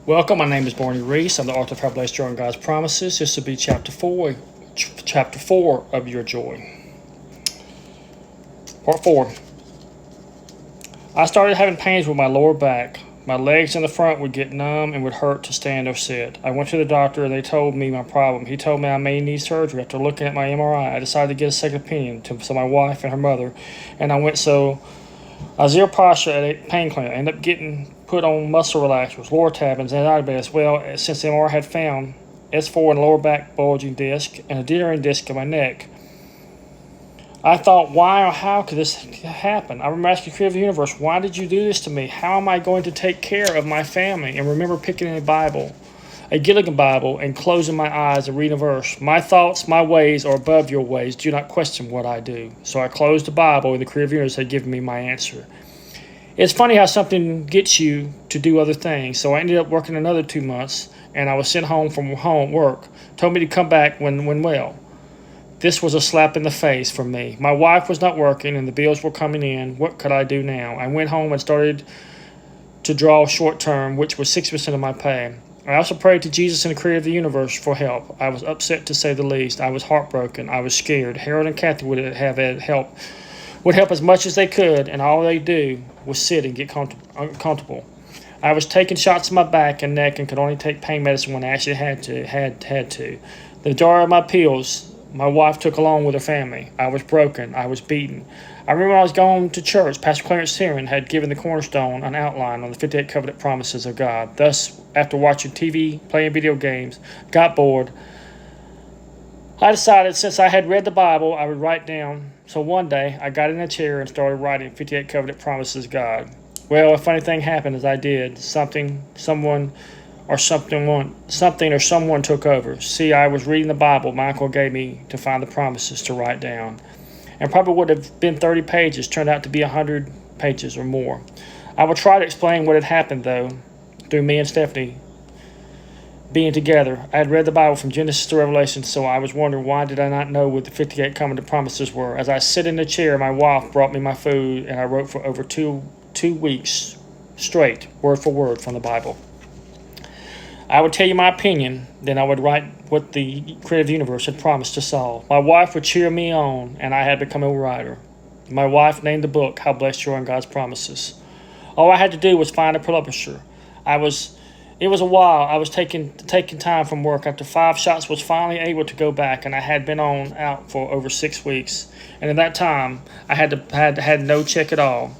Welcome, my name is Barney Reese. I'm the author of How Blessed You Are in God's Promises. This will be chapter 4 of Your Joy. Part 4. I started having pains with my lower back. My legs in the front would get numb and would hurt to stand or sit. I went to the doctor and they told me my problem. He told me I may need surgery. After looking at my MRI, I decided to get a second opinion to my wife and her mother, and I went zero posture at a pain clinic. I ended up getting put on muscle relaxers, Lortabs, and antibiotics as well, since the MRI had found S4 in the lower back bulging disc and a degenerating disc in my neck. I thought, why or how could this happen? I remember asking the Creator of the Universe, why did you do this to me? How am I going to take care of my family? And remember picking a Bible, a Gilligan Bible, and closing my eyes and reading a verse. My thoughts, my ways are above your ways. Do not question what I do. So I closed the Bible, and the Creator of the Universe had given me my answer. It's funny how something gets you to do other things. So I ended up working another 2 months, and I was sent home from work. Told me to come back when well. This was a slap in the face for me. My wife was not working, and the bills were coming in. What could I do now? I went home and started to draw short term, which was 6% of my pay. I also prayed to Jesus and the Creator of the Universe for help. I was upset, to say the least. I was heartbroken. I was scared. Harold and Kathy would help as much as they could, and all they do was sit and get uncomfortable. I was taking shots in my back and neck and could only take pain medicine when I actually had to. The jar of my pills my wife took along with her family. I was broken. I was beaten. I remember when I was going to church, Pastor Clarence Searing had given the cornerstone an outline on the 58 covenant promises of God. Thus, after watching TV, playing video games, got bored, I decided since I had read the Bible, I would write down. So one day, I got in a chair and started writing 58 covenant promises of God. Well, a funny thing happened as I did. Something or someone took over. See, I was reading the Bible my uncle gave me to find the promises to write down. And probably would have been 30 pages, turned out to be 100 pages or more. I will try to explain what had happened, though, through me and Stephanie being together. I had read the Bible from Genesis to Revelation, so I was wondering why did I not know what the 58 covenant promises were. As I sit in the chair, my wife brought me my food, and I wrote for over two weeks straight, word for word, from the Bible. I would tell you my opinion, then I would write what the Creator of the Universe had promised to solve. My wife would cheer me on, and I had become a writer. My wife named the book, How Blessed You Are in God's Promises. All I had to do was find a publisher. It was a while. I was taking time from work. After 5 shots, was finally able to go back, and I had been out for over 6 weeks. And in that time, I had no check at all.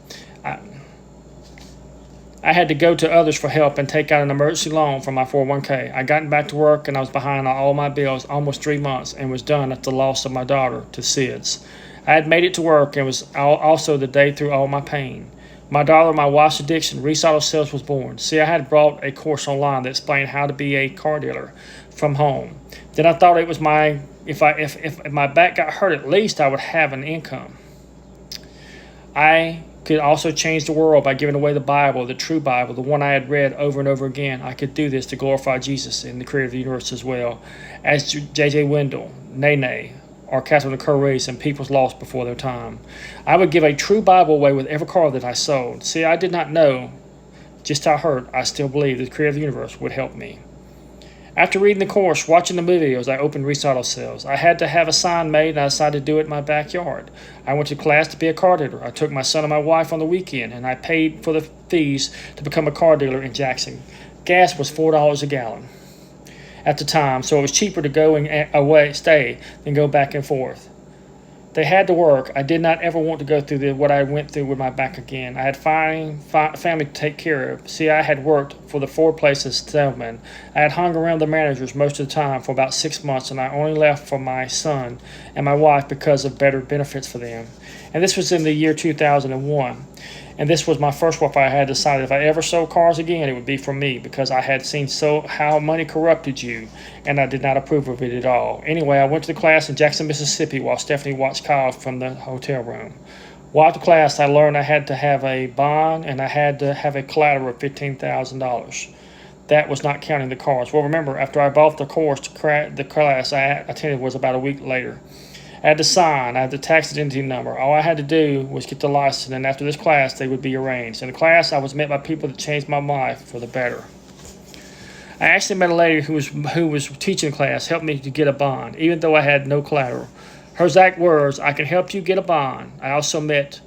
I had to go to others for help and take out an emergency loan from my 401k. I got back to work and I was behind on all my bills almost 3 months and was done at the loss of my daughter to SIDS. I had made it to work and was also the day through all my pain. My daughter, my wife's addiction, Reese Auto Sales, was born. See, I had brought a course online that explained how to be a car dealer from home. Then I thought it was if my back got hurt, at least I would have an income. I could also change the world by giving away the Bible, the true Bible, the one I had read over and over again. I could do this to glorify Jesus and the Creator of the Universe as well as J.J. Wendell, Nene, or Catherine Kerr Reese, and people's lost before their time. I would give a true Bible away with every car that I sold. See, I did not know just how hurt I still believed the Creator of the Universe would help me. After reading the course, watching the videos, I opened Reese Auto Sales. I had to have a sign made, and I decided to do it in my backyard. I went to class to be a car dealer. I took my son and my wife on the weekend, and I paid for the fees to become a car dealer in Jackson. Gas was $4 a gallon at the time, so it was cheaper to go stay than go back and forth. They had to work. I did not ever want to go through what I went through with my back again. I had family to take care of. See, I had worked for the 4 places salesman. I had hung around the managers most of the time for about 6 months, and I only left for my son and my wife because of better benefits for them. And this was in the year 2001. And this was my first wife. I had decided if I ever sold cars again, it would be for me because I had seen how money corrupted you, and I did not approve of it at all. Anyway, I went to the class in Jackson, Mississippi while Stephanie watched Kyle from the hotel room. While at the class, I learned I had to have a bond and I had to have a collateral of $15,000. That was not counting the cars. Well, remember, after I bought the course, the class I attended was about a week later. I had to sign. I had the tax identity number. All I had to do was get the license, and after this class, they would be arranged. In the class, I was met by people that changed my life for the better. I actually met a lady who was teaching class, helped me to get a bond, even though I had no collateral. Her exact words, "I can help you get a bond." I also met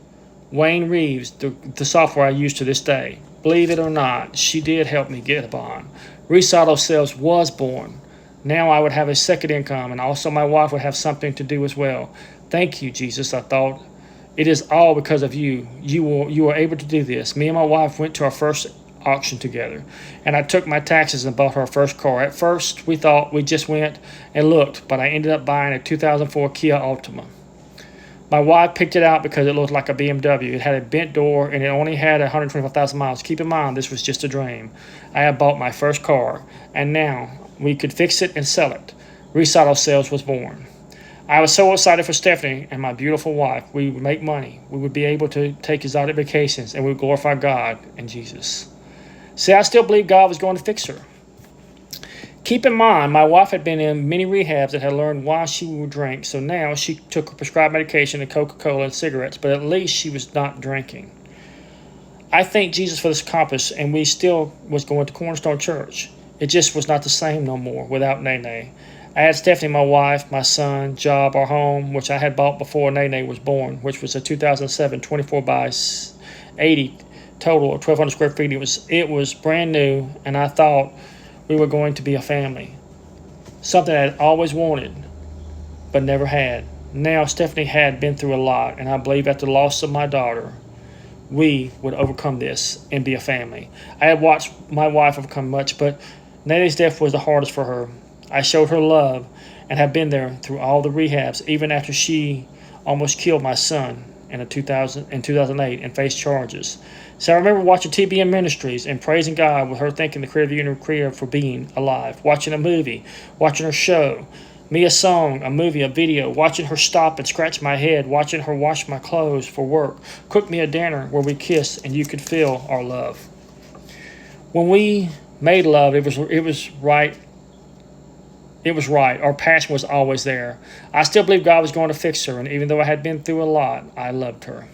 Wayne Reeves, the software I use to this day. Believe it or not, she did help me get a bond. Reese Auto Sales was born. Now I would have a second income, and also my wife would have something to do as well. Thank you, Jesus, I thought. It is all because of you. You were able to do this. Me and my wife went to our first auction together, and I took my taxes and bought her first car. At first, we thought we just went and looked, but I ended up buying a 2004 Kia Altima. My wife picked it out because it looked like a BMW. It had a bent door, and it only had 125,000 miles. Keep in mind, this was just a dream. I had bought my first car, and now we could fix it and sell it. Reese Auto Sales was born. I was so excited for Stephanie and my beautiful wife. We would make money. We would be able to take exotic vacations, and we would glorify God and Jesus. See, I still believe God was going to fix her. Keep in mind, my wife had been in many rehabs and had learned why she would drink, so now she took her prescribed medication and Coca-Cola and cigarettes, but at least she was not drinking. I thank Jesus for this accomplished, and we still was going to Cornerstone Church. It just was not the same no more without Nene. I had Stephanie, my wife, my son, job, our home, which I had bought before Nene was born, which was a 2007 24 by 80 total of 1,200 square feet. It was brand new, and I thought we were going to be a family. Something I had always wanted, but never had. Now Stephanie had been through a lot, and I believe after the loss of my daughter, we would overcome this and be a family. I had watched my wife overcome much, but Nene's death was the hardest for her. I showed her love and have been there through all the rehabs, even after she almost killed my son in 2008 and faced charges. So I remember watching TBN Ministries and praising God with her thanking the Creator for being alive, watching a movie, watching her show, me a song, a movie, a video, watching her stop and scratch my head, watching her wash my clothes for work, cook me a dinner where we kissed and you could feel our love. When we made love, it was right. It was right. Our passion was always there. I still believe God was going to fix her, and even though I had been through a lot, I loved her.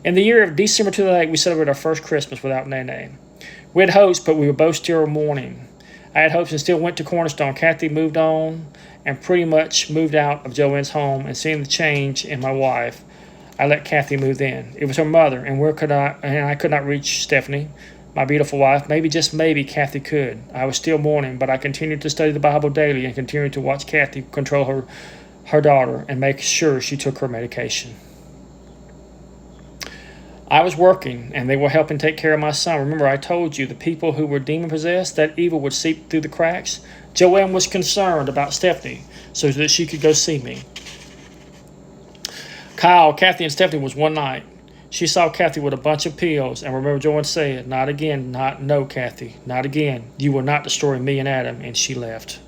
In the year of December 2008, we celebrated our first Christmas without Nene. We had hopes, but we were both still mourning. I had hopes and still went to Cornerstone. Kathy moved on and pretty much moved out of Joanne's home, and seeing the change in my wife, I let Kathy move in. It was her mother, and I could not reach Stephanie, my beautiful wife. Maybe, just maybe, Kathy could. I was still mourning, but I continued to study the Bible daily and continued to watch Kathy control her daughter and make sure she took her medication. I was working, and they were helping take care of my son. Remember, I told you the people who were demon-possessed, that evil would seep through the cracks? Joanne was concerned about Stephanie so that she could go see me. Kyle, Kathy, and Stephanie was one night. She saw Kathy with a bunch of pills, and remember Joanne said, "Not again, no, Kathy, not again. You will not destroy me and Adam," and she left.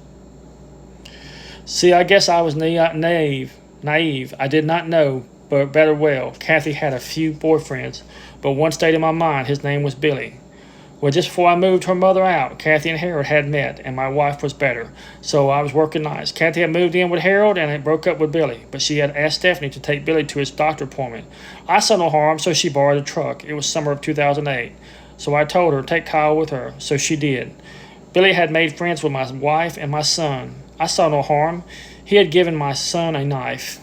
See, I guess I was naive. I did not know, but better well. Kathy had a few boyfriends, but one stayed in my mind. His name was Billy. Well, just before I moved her mother out, Kathy and Harold had met, and my wife was better, so I was working nights. Kathy had moved in with Harold and had broke up with Billy, but she had asked Stephanie to take Billy to his doctor appointment. I saw no harm, so she borrowed a truck. It was summer of 2008, so I told her to take Kyle with her, so she did. Billy had made friends with my wife and my son. I saw no harm. He had given my son a knife.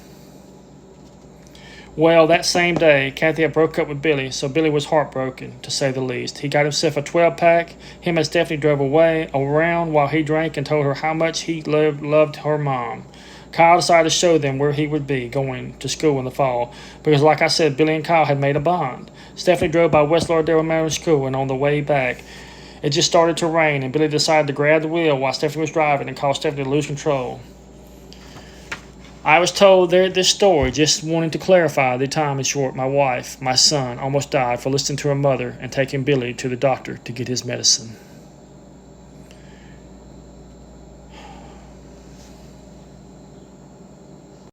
Well, that same day, Kathy had broke up with Billy, so Billy was heartbroken, to say the least. He got himself a 12-pack. Him and Stephanie drove around while he drank and told her how much he loved her mom. Kyle decided to show them where he would be going to school in the fall, because like I said, Billy and Kyle had made a bond. Stephanie drove by West Lauderdale Elementary School, and on the way back, it just started to rain, and Billy decided to grab the wheel while Stephanie was driving and caused Stephanie to lose control. I was told this story just wanting to clarify the time in short. My wife, my son, almost died for listening to her mother and taking Billy to the doctor to get his medicine.